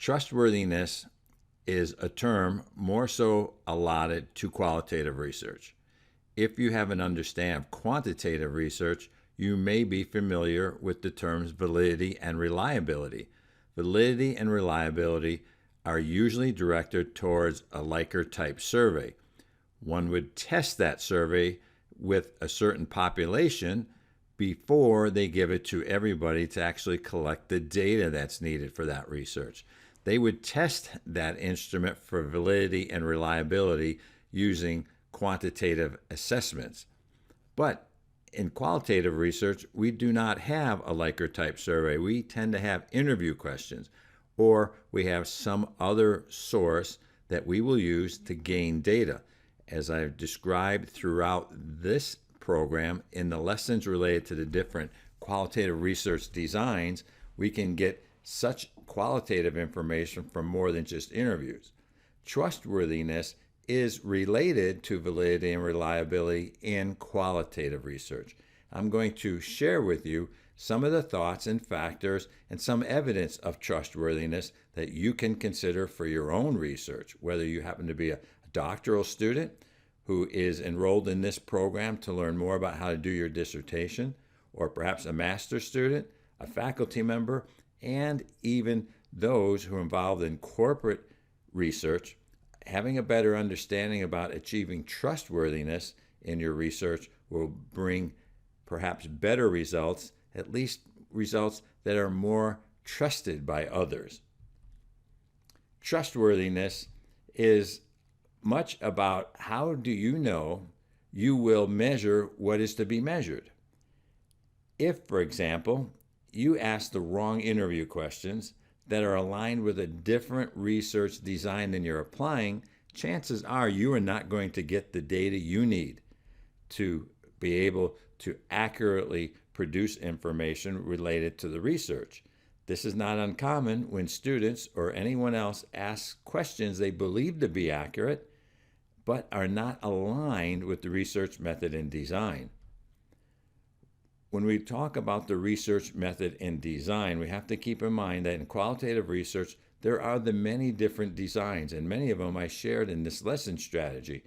Trustworthiness is a term more so allotted to qualitative research. If you have an understanding of quantitative research, you may be familiar with the terms validity and reliability. Validity and reliability are usually directed towards a Likert type survey. One would test that survey with a certain population before they give it to everybody to actually collect the data that's needed for that research. They would test that instrument for validity and reliability using quantitative assessments. But in qualitative research, we do not have a Likert type survey. We tend to have interview questions, or we have some other source that we will use to gain data. As I've described throughout this program in the lessons related to the different qualitative research designs, we can get such qualitative information from more than just interviews. Trustworthiness is related to validity and reliability in qualitative research. I'm going to share with you some of the thoughts and factors and some evidence of trustworthiness that you can consider for your own research, whether you happen to be a doctoral student who is enrolled in this program to learn more about how to do your dissertation, or perhaps a master's student, a faculty member, and even those who are involved in corporate research. Having a better understanding about achieving trustworthiness in your research will bring perhaps better results, at least results that are more trusted by others. Trustworthiness is much about how do you know you will measure what is to be measured. If, for example, you ask the wrong interview questions that are aligned with a different research design than you're applying, chances are you are not going to get the data you need to be able to accurately produce information related to the research. This is not uncommon when students or anyone else asks questions they believe to be accurate, but are not aligned with the research method and design. When we talk about the research method and design, we have to keep in mind that in qualitative research, there are the many different designs, and many of them I shared in this lesson strategy.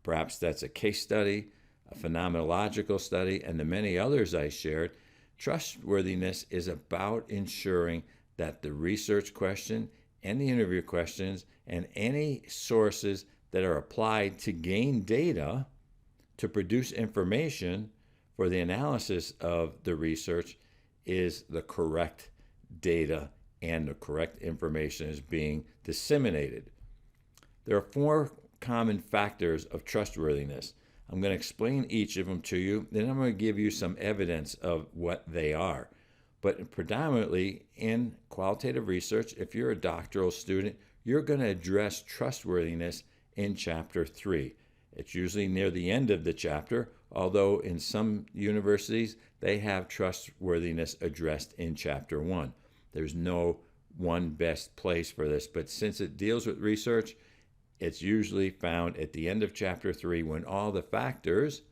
Perhaps that's a case study, a phenomenological study, and the many others I shared. Trustworthiness is about ensuring that the research question and the interview questions and any sources that are applied to gain data to produce information for the analysis of the research is the correct data and the correct information is being disseminated. There are 4 common factors of trustworthiness. I'm going to explain each of them to you, then I'm going to give you some evidence of what they are. But predominantly in qualitative research, if you're a doctoral student, you're going to address trustworthiness in Chapter 3. It's usually near the end of the chapter, although in some universities they have trustworthiness addressed in Chapter 1. There's no one best place for this, but since it deals with research, it's usually found at the end of Chapter 3 when all the factors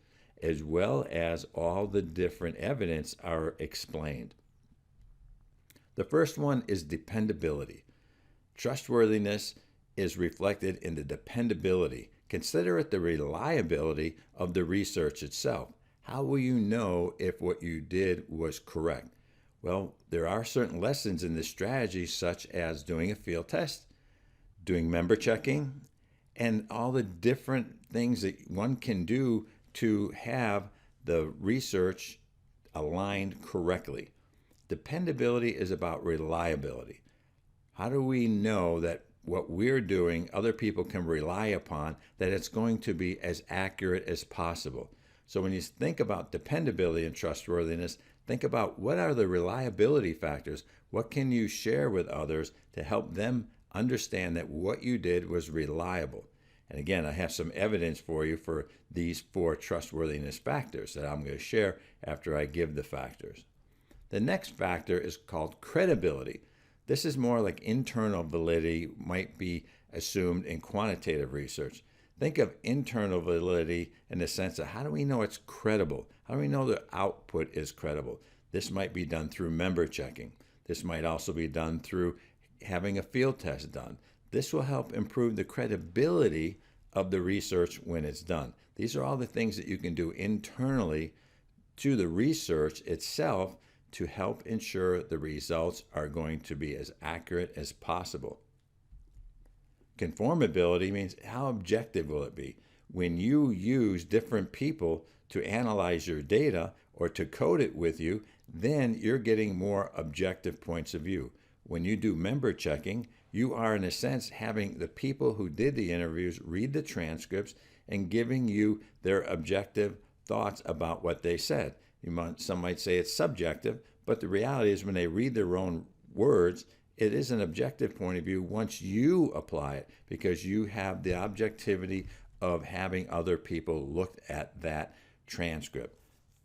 as well as all the different evidence are explained. The first one is dependability. Trustworthiness is reflected in the dependability. Consider it the reliability of the research itself. How will you know if what you did was correct? Well, there are certain lessons in this strategy, such as doing a field test, doing member checking, and all the different things that one can do to have the research aligned correctly. Dependability is about reliability. How do we know that what we're doing, other people can rely upon, that it's going to be as accurate as possible? So when you think about dependability and trustworthiness, think about what are the reliability factors? What can you share with others to help them understand that what you did was reliable? And again, I have some evidence for you for these 4 trustworthiness factors that I'm going to share after I give the factors. The next factor is called credibility. This is more like internal validity might be assumed in quantitative research. Think of internal validity in the sense of how do we know it's credible? How do we know the output is credible? This might be done through member checking. This might also be done through having a field test done. This will help improve the credibility of the research when it's done. These are all the things that you can do internally to the research itself to help ensure the results are going to be as accurate as possible. Confirmability means how objective will it be? When you use different people to analyze your data or to code it with you, then you're getting more objective points of view. When you do member checking, you are in a sense having the people who did the interviews read the transcripts and giving you their objective thoughts about what they said. Some might say it's subjective, but the reality is when they read their own words, it is an objective point of view once you apply it, because you have the objectivity of having other people look at that transcript.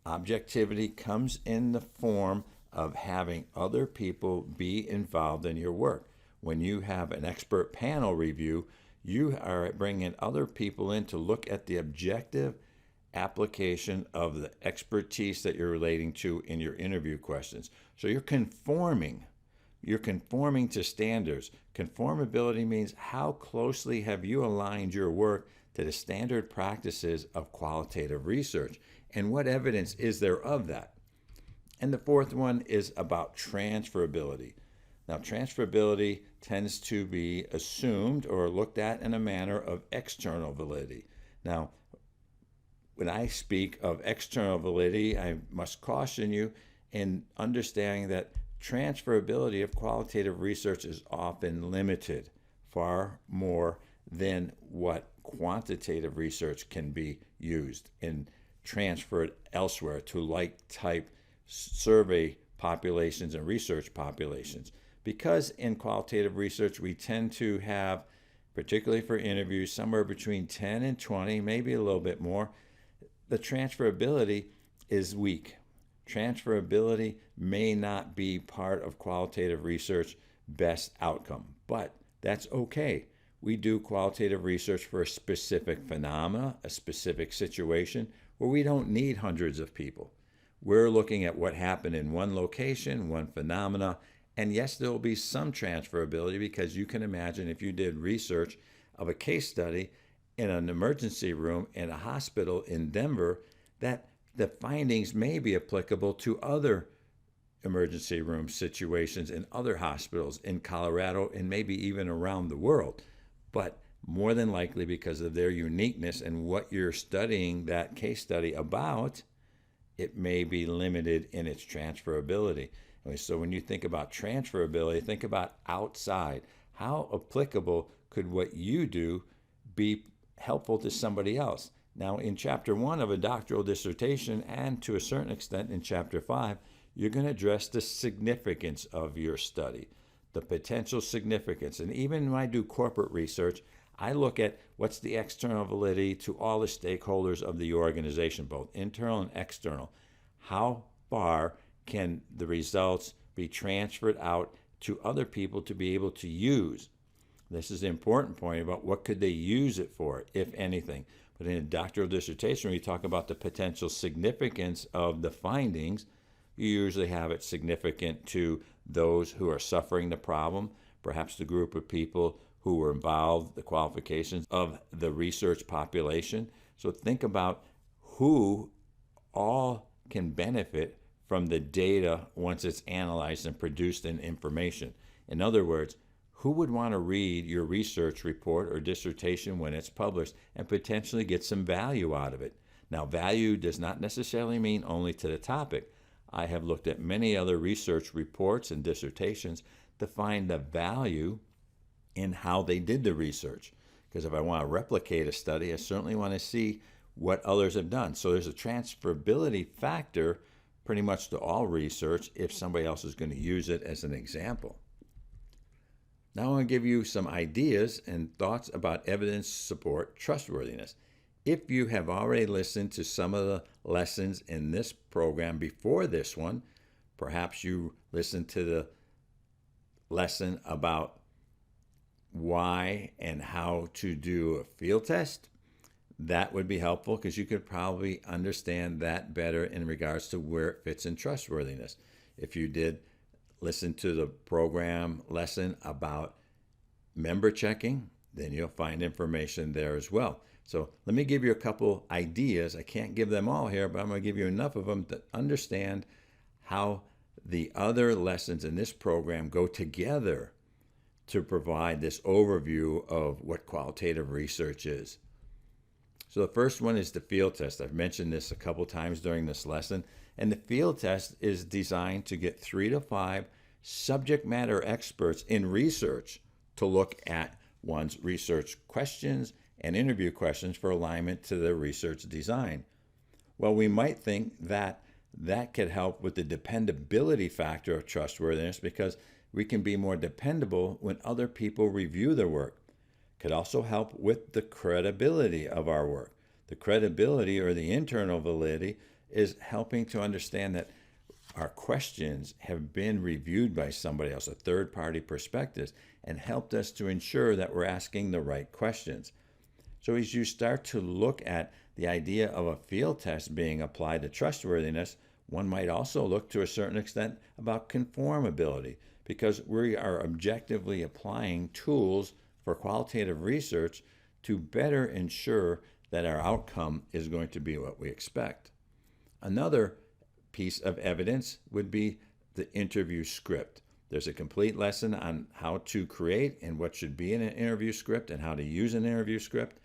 Objectivity comes in the form of having other people be involved in your work. When you have an expert panel review, you are bringing other people in to look at the objective application of the expertise that you're relating to in your interview questions. So you're conforming to standards. Conformability means how closely have you aligned your work to the standard practices of qualitative research, and what evidence is there of that? And the fourth one is about transferability. Now, transferability tends to be assumed or looked at in a manner of external validity. Now, when I speak of external validity, I must caution you in understanding that transferability of qualitative research is often limited, far more than what quantitative research can be used and transferred elsewhere to like-type survey populations and research populations. Because in qualitative research, we tend to have, particularly for interviews, somewhere between 10 and 20, maybe a little bit more, the transferability is weak. Transferability may not be part of qualitative research best outcome, but that's okay. We do qualitative research for a specific phenomena, a specific situation where we don't need hundreds of people. We're looking at what happened in one location, one phenomena, and yes, there will be some transferability, because you can imagine if you did research of a case study in an emergency room in a hospital in Denver, that the findings may be applicable to other emergency room situations in other hospitals in Colorado and maybe even around the world. But more than likely, because of their uniqueness and what you're studying that case study about, it may be limited in its transferability. So when you think about transferability, think about outside. How applicable could what you do be helpful to somebody else? Now, in Chapter 1 of a doctoral dissertation, and to a certain extent in Chapter 5, you're going to address the significance of your study, the potential significance. And even when I do corporate research, I look at what's the external validity to all the stakeholders of the organization, both internal and external. How far can the results be transferred out to other people to be able to use? This is the important point about what could they use it for, if anything. But in a doctoral dissertation, when you talk about the potential significance of the findings, you usually have it significant to those who are suffering the problem, perhaps the group of people who were involved, the qualifications of the research population. So think about who all can benefit from the data once it's analyzed and produced in information. In other words, who would want to read your research report or dissertation when it's published and potentially get some value out of it? Now, value does not necessarily mean only to the topic. I have looked at many other research reports and dissertations to find the value in how they did the research. Because if I want to replicate a study, I certainly want to see what others have done. So there's a transferability factor pretty much to all research if somebody else is going to use it as an example. Now I want to give you some ideas and thoughts about evidence support trustworthiness. If you have already listened to some of the lessons in this program before this one, perhaps you listened to the lesson about why and how to do a field test, that would be helpful because you could probably understand that better in regards to where it fits in trustworthiness. If you did listen to the program lesson about member checking, then you'll find information there as well. So let me give you a couple ideas. I can't give them all here, but I'm going to give you enough of them to understand how the other lessons in this program go together to provide this overview of what qualitative research is. So the first one is the field test. I've mentioned this a couple times during this lesson. And the field test is designed to get 3 to 5 subject matter experts in research to look at one's research questions and interview questions for alignment to the research design. Well, we might think that that could help with the dependability factor of trustworthiness because we can be more dependable when other people review their work. Could also help with the credibility of our work. The credibility or the internal validity is helping to understand that our questions have been reviewed by somebody else, a third-party perspective, and helped us to ensure that we're asking the right questions. So as you start to look at the idea of a field test being applied to trustworthiness, one might also look to a certain extent about confirmability, because we are objectively applying tools for qualitative research to better ensure that our outcome is going to be what we expect. Another piece of evidence would be the interview script. There's a complete lesson on how to create and what should be in an interview script and how to use an interview script.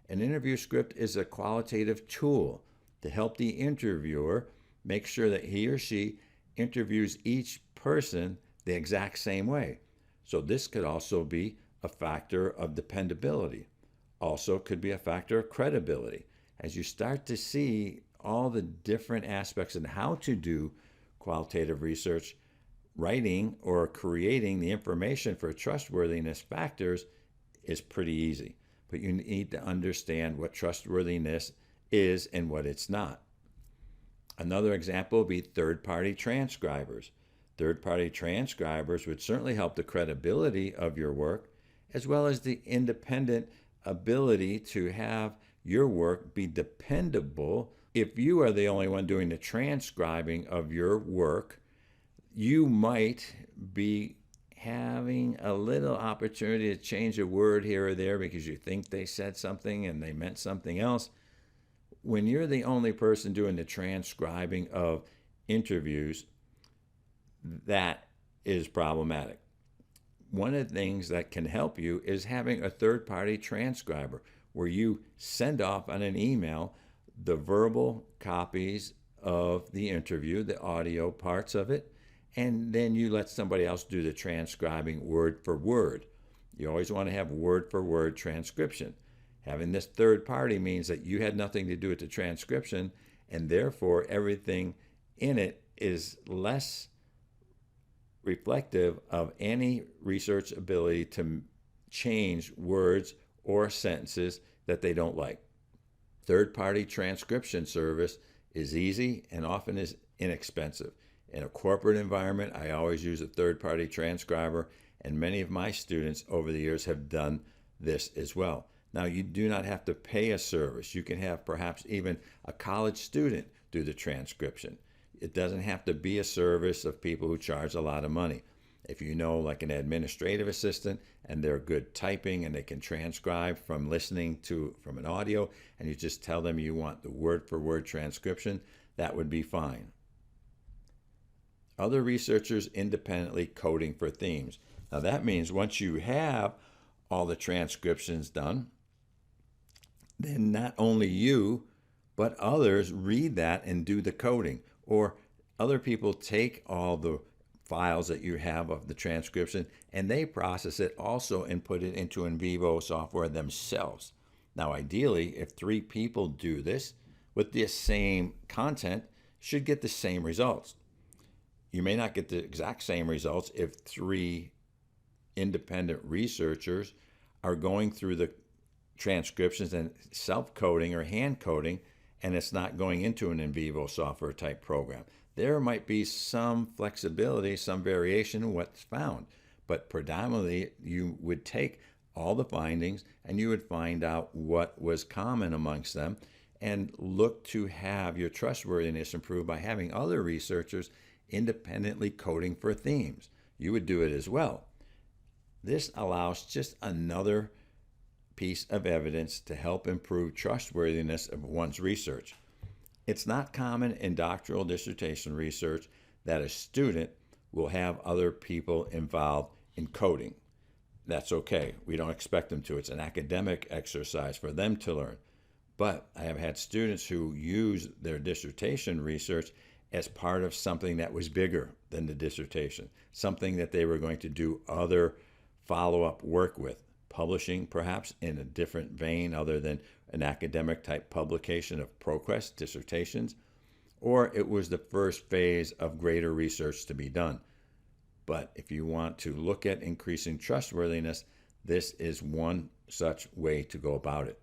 An interview script is a qualitative tool to help the interviewer make sure that he or she interviews each person the exact same way. So this could also be a factor of dependability. Also could be a factor of credibility. As you start to see all the different aspects and how to do qualitative research, writing or creating the information for trustworthiness factors is pretty easy. But you need to understand what trustworthiness is and what it's not. Another example would be third-party transcribers. Third-party transcribers would certainly help the credibility of your work, as well as the independent ability to have your work be dependable. If you are the only one doing the transcribing of your work, you might be having a little opportunity to change a word here or there because you think they said something and they meant something else. When you're the only person doing the transcribing of interviews, that is problematic. One of the things that can help you is having a third-party transcriber where you send off on an email the verbal copies of the interview, the audio parts of it, and then you let somebody else do the transcribing word for word. You always want to have word for word transcription. Having this third party means that you had nothing to do with the transcription, and therefore everything in it is less reflective of any research ability to change words or sentences that they don't like. Third-party transcription service is easy and often is inexpensive. In a corporate environment, I always use a third-party transcriber, and many of my students over the years have done this as well. Now, you do not have to pay a service. You can have perhaps even a college student do the transcription. It doesn't have to be a service of people who charge a lot of money. If you know, like an administrative assistant, and they're good typing and they can transcribe from listening to from an audio, and you just tell them you want the word-for-word transcription, that would be fine. Other researchers independently coding for themes. Now that means once you have all the transcriptions done, then not only you, but others read that and do the coding. Or other people take all the files that you have of the transcription and they process it also and put it into in vivo software themselves. Now ideally, if 3 people do this with the same content, should get the same results. You may not get the exact same results if 3 independent researchers are going through the transcriptions and self-coding or hand-coding, and it's not going into an in vivo software type program. There might be some flexibility, some variation in what's found, but predominantly you would take all the findings and you would find out what was common amongst them and look to have your trustworthiness improved by having other researchers independently coding for themes. you would do it as well. This allows just another piece of evidence to help improve trustworthiness of one's research. It's not common in doctoral dissertation research that a student will have other people involved in coding. That's okay. We don't expect them to. It's an academic exercise for them to learn. But I have had students who use their dissertation research as part of something that was bigger than the dissertation, something that they were going to do other follow-up work with, publishing perhaps in a different vein other than an academic type publication of ProQuest dissertations, or it was the first phase of greater research to be done. But if you want to look at increasing trustworthiness, this is one such way to go about it.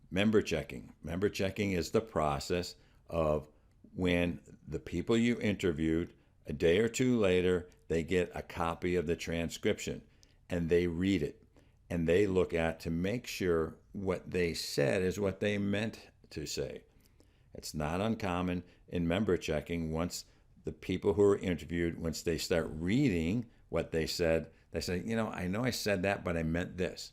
Member checking. Member checking is the process of when the people you interviewed, a day or two later, they get a copy of the transcription and they read it and they look at to make sure what they said is what they meant to say. It's not uncommon in member checking once the people who are interviewed, once they start reading what they say, I know I said that, but I meant this.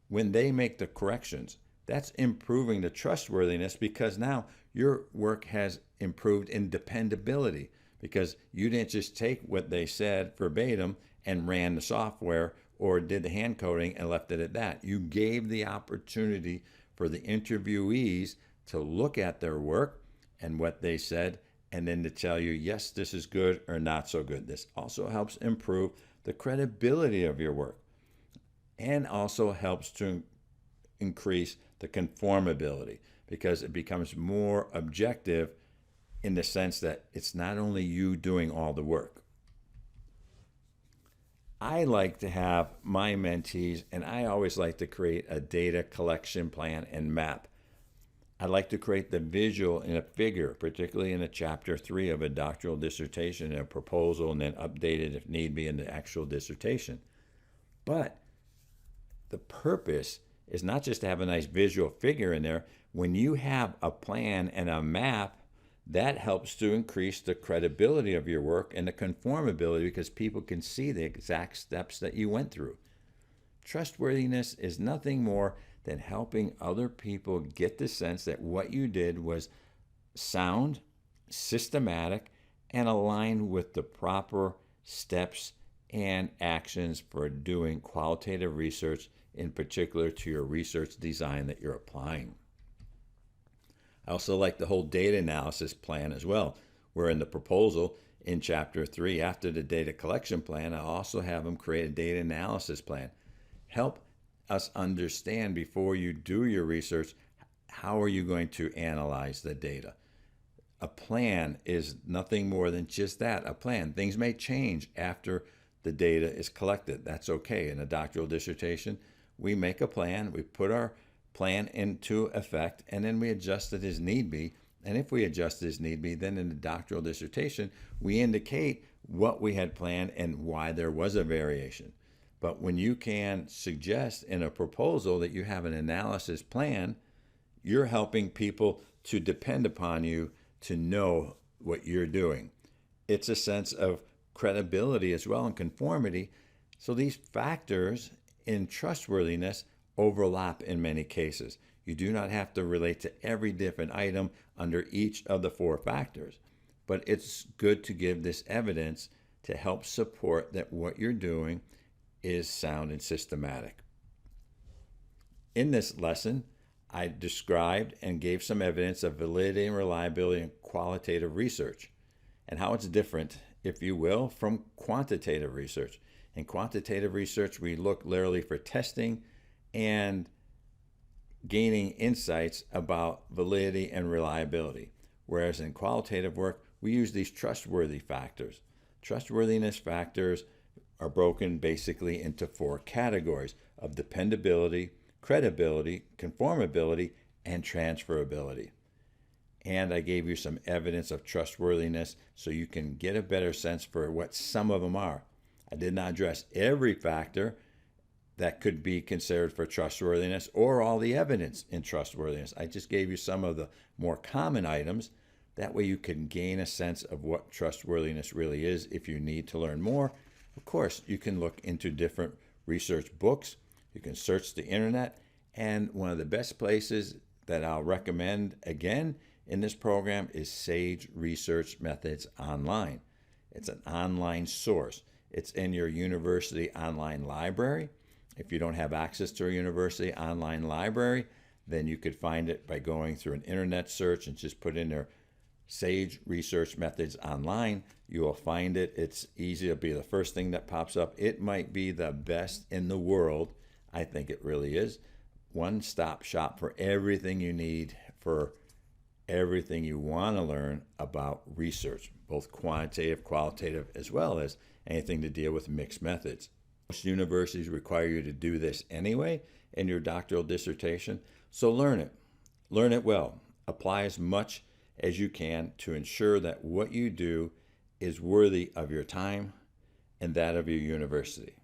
When they make the corrections, that's improving the trustworthiness because now your work has improved in dependability because you didn't just take what they said verbatim and ran the software or did the hand coding and left it at that. You gave the opportunity for the interviewees to look at their work and what they said and then to tell you, yes, this is good or not so good. This also helps improve the credibility of your work and also helps to increase the conformability because it becomes more objective in the sense that it's not only you doing all the work. I like to have my mentees, and I always like to create a data collection plan and map. I like to create the visual in a figure, particularly in a chapter 3 of a doctoral dissertation, a proposal, and then update it if need be in the actual dissertation. But the purpose is not just to have a nice visual figure in there. When you have a plan and a map, that helps to increase the credibility of your work and the conformability because people can see the exact steps that you went through. Trustworthiness is nothing more than helping other people get the sense that what you did was sound, systematic, and aligned with the proper steps and actions for doing qualitative research, in particular to your research design that you're applying. I also like the whole data analysis plan as well, where in the proposal in chapter 3, after the data collection plan, I also have them create a data analysis plan. Help us understand before you do your research, how are you going to analyze the data? A plan is nothing more than just that, a plan. Things may change after the data is collected. That's okay. In a doctoral dissertation, we make a plan, we put our plan into effect, and then we adjust it as need be. And if we adjust as need be, then in the doctoral dissertation, we indicate what we had planned and why there was a variation. But when you can suggest in a proposal that you have an analysis plan, you're helping people to depend upon you to know what you're doing. It's a sense of credibility as well and conformity. So these factors in trustworthiness overlap in many cases. You do not have to relate to every different item under each of the 4 factors, but it's good to give this evidence to help support that what you're doing is sound and systematic. In this lesson, I described and gave some evidence of validity and reliability in qualitative research and how it's different, if you will, from quantitative research. In quantitative research, we look literally for testing and gaining insights about validity and reliability. Whereas in qualitative work, we use these trustworthy factors. Trustworthiness factors are broken basically into 4 categories of dependability, credibility, conformability, and transferability. And I gave you some evidence of trustworthiness so you can get a better sense for what some of them are. I did not address every factor that could be considered for trustworthiness or all the evidence in trustworthiness. I just gave you some of the more common items, That way you can gain a sense of what trustworthiness really is. If you need to learn more, of course, you can look into different research books. You can search the internet. And one of the best places that I'll recommend, again, in this program is Sage Research Methods Online. It's an online source. It's in your university online library. If you don't have access to a university online library, then you could find it by going through an internet search and just put in there Sage Research Methods Online. You will find it. It's easy. It'll be the first thing that pops up. It might be the best in the world. I think it really is. One-stop shop for everything you need, for everything you want to learn about research, both quantitative, qualitative, as well as anything to deal with mixed methods. Most universities require you to do this anyway in your doctoral dissertation, so learn it. Learn it well. Apply as much as you can to ensure that what you do is worthy of your time and that of your university.